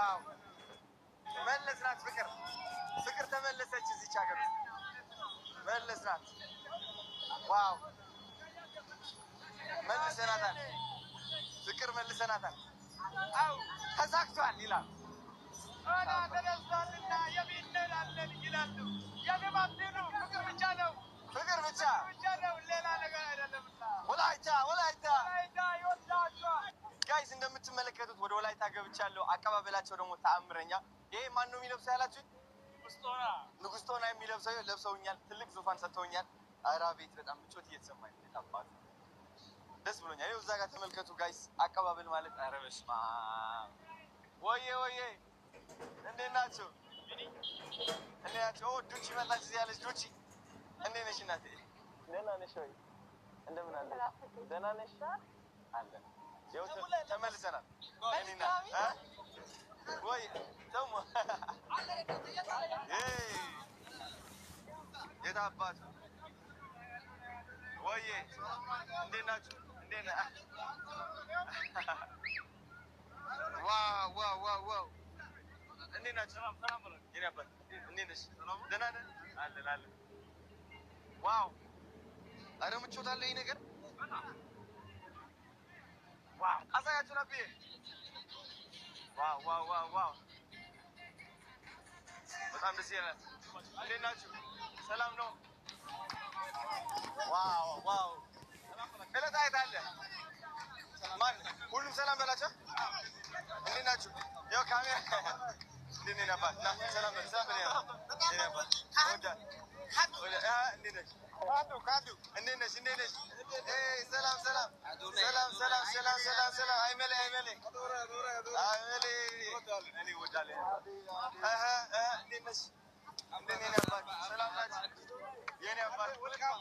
ዋው መለስናት ፍቅር ፍቅር ተመለሰች እዚች ሀገር መለስናት ዋው መልሰናታል ፍቅር መልሰናታል አው ተሳክቷል ይላል አና ተደስታልና የሚነላለን ይላሉ የገባብኑ ፍቅር ብቻ ነው ሌላ ነገር አይደለምና ወላይታ ይወዳቸዋል ጋይስ እንደምትመለከቱት ወደ ወላይታ ገብቻለሁ አቀባበላቸው ደግሞ ተአምረኛ ይሄ ማን ነው የሚለብሰው ያላችሁ ንጉስ ቶና የሚለብሰው ለብሰውኛል ትልቅ ዙፋን ሰጥተውኛል አራ ቤት በጣም ምቾት እየተሰማኝ ነው ታባቱ ደስ ብሎኛል ይኸው እዛ ጋር ተመልከቱ ጋይስ አቀባበል ማለት አረ በስማ ወዬ እንዴት ናችሁ ዱቺ መጣች እዚህ ያለች ዱቺ እንዴት ነሽ እናቴ ደህና ነሽ ወይ እንደምን አለሽ ደህና ነሽ አለ ይኸው ተመልሰናል እኔና ወይ ተሙ የት አባቱ ወዬ እንዴት ናችሁ እንዴት ነህ ዋው እንዴት ናችሁ ሰላም በለው የኔ አባት እንዴት ነሽ ደህና ነህ አለ ዋው አረ ምቾት አለ ይሄ ነገር ዋው አሳያችሁ ነብዬ ዋው በጣም ደስ ይላል እንዴት ናችሁ ሰላም ነው ዋው እለት አይታለ ማን ሁሉም ሰላም በላቸው እንዴት ናችሁ ያው ካሜራ እንዴት ነህ አባት ሰላም በል እንዴት አባት እንዴት ነሽ ካዱ እንዴት ነሽ ሰላም አይመሌ እኔ ወዳለ እንዴት ነሽ እንዴት ነህ አባት ሰላም ናችሁ የኔ አባት ወልካም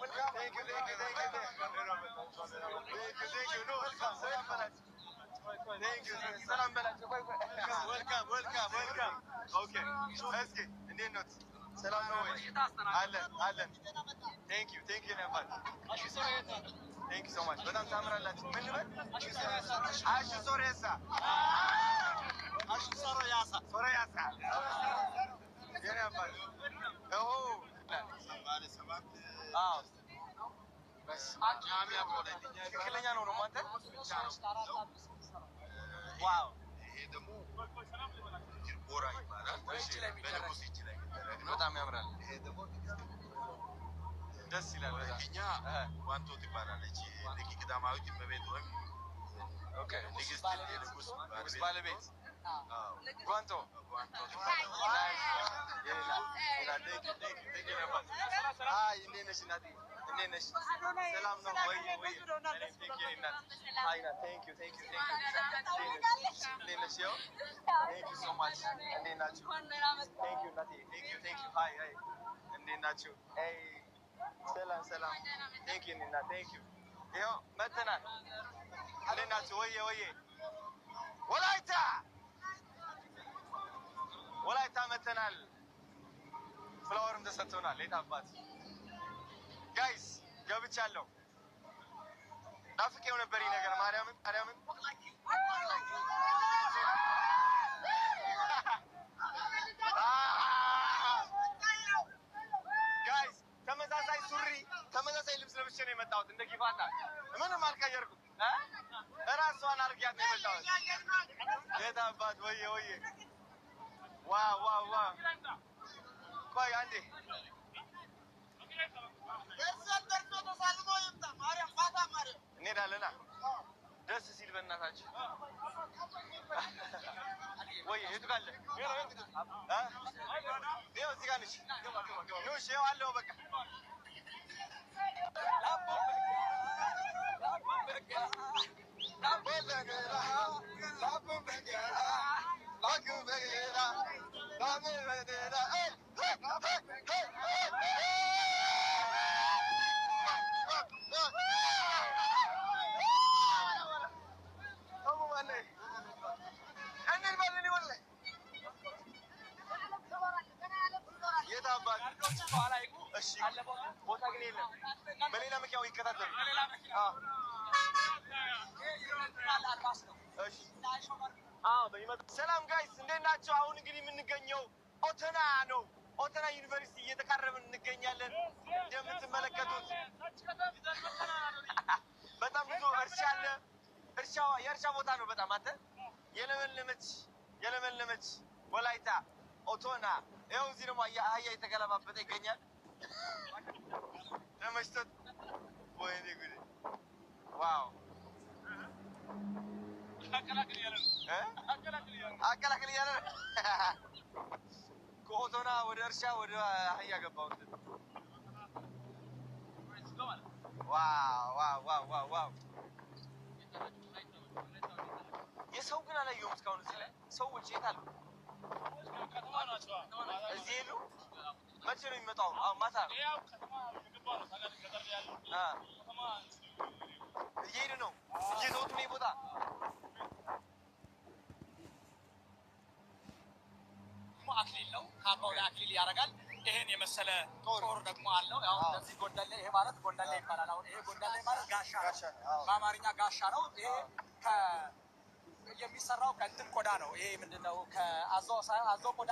ቴንክ ዩ ሰላም በላችሁ ወልካም ኦኬ እስኪ እንዴት ነው ሰላም ነው ወይ አለን ቴንክ ዩ የኔ አባት ቴንክ ዩ ሶ ማች በጣም ታምራላችሁ ምን ልበል አሹ ሶሬሳ የኔ አባት ትክክለኛ ነው አንተ ዋው ይሄ ደግሞ ቦራ ይባላል በንጉስ እጅ ላይ በጣም ያምራል ይሄ ደግሞ ደስ ይላል እኛ ዋንቶ ትባላለች ንግስት ቀዳማዊት እመቤት ወይም ኦኬ ንግስት የንጉስ ባለቤት ጓንቶ አይ እንዴት ነሽ እናቴ እንዴት ነሽ ሰላም ነው ወይ ቴንክ ዩ እንዴት ነሽ ያው ቴንክ ዩ ሶ ማች እንዴት ናችሁ ቴንክ ዩ እናቴ ቴንክ ዩ ሃይ እንዴት ናችሁ ሰላም ቴንክ ዩ እና ቴንክ ዩ ይኸው መተናል እንዴት ናችሁ ወዬ ወላይታ መተናል ፍላወርም ተሰጥቶናል የት አባት ጋይስ ገብቻለሁ ናፍቄው ነበር ይሄ ነገር ማርያምን ጋይስ ተመሳሳይ ሱሪ ተመሳሳይ ልብስ ለብሼ ነው የመጣሁት እንደ ጊፋታ ምንም አልቀየርኩም እራሷን አድርጊያት ነው የመጣሁት የት አባት ወዬ ዋው ቆይ አንዴ እንሄዳለና ደስ ሲል በእናታችን ወይ የቱ ጋር አለ ይኸው እዚህ ጋር ነች ኑ እሺ ይኸው አለው በቃ ቦታ ግን የለም በሌላ መኪናው ይከታተሉ ሰላም ጋይስ እንዴት ናችሁ? አሁን እንግዲህ የምንገኘው ኦተና ነው። ኦተና ዩኒቨርሲቲ እየተቃረብን እንገኛለን። እንደምትመለከቱት በጣም ብዙ እርሻ አለ። የእርሻ ቦታ ነው በጣም አንተ የለመለመች ወላይታ ኦቶና። ይኸው እዚህ ደግሞ አህያ የተገለባበጠ ይገኛል። ተመችቶት ወይኔ ጉዴ! ዋው አቀላቅል እያለ ነው። ከኦቶና ወደ እርሻ ወደ አህያ ገባው። ዋው የሰው ግን አላየሁም እስካሁን። እዚህ ላይ ሰዎች የት አሉ? እዚህ የሉ። መቼ ነው የሚመጣው? ማታ እየሄዱ ነው እየተወጡ ነው ቦታ አክሊል ነው። ካባው ላይ አክሊል ያደርጋል። ይሄን የመሰለ ጦር ደግሞ አለው። ያው እንደዚህ ጎንደሌ፣ ይሄ ማለት ጎንደሌ ይባላል። አሁን ይሄ ጎንደሌ ማለት ጋሻ ነው፣ በአማርኛ ጋሻ ነው። ይሄ የሚሰራው ከእንትን ቆዳ ነው። ይሄ ምንድነው? ከአዞ ቆዳ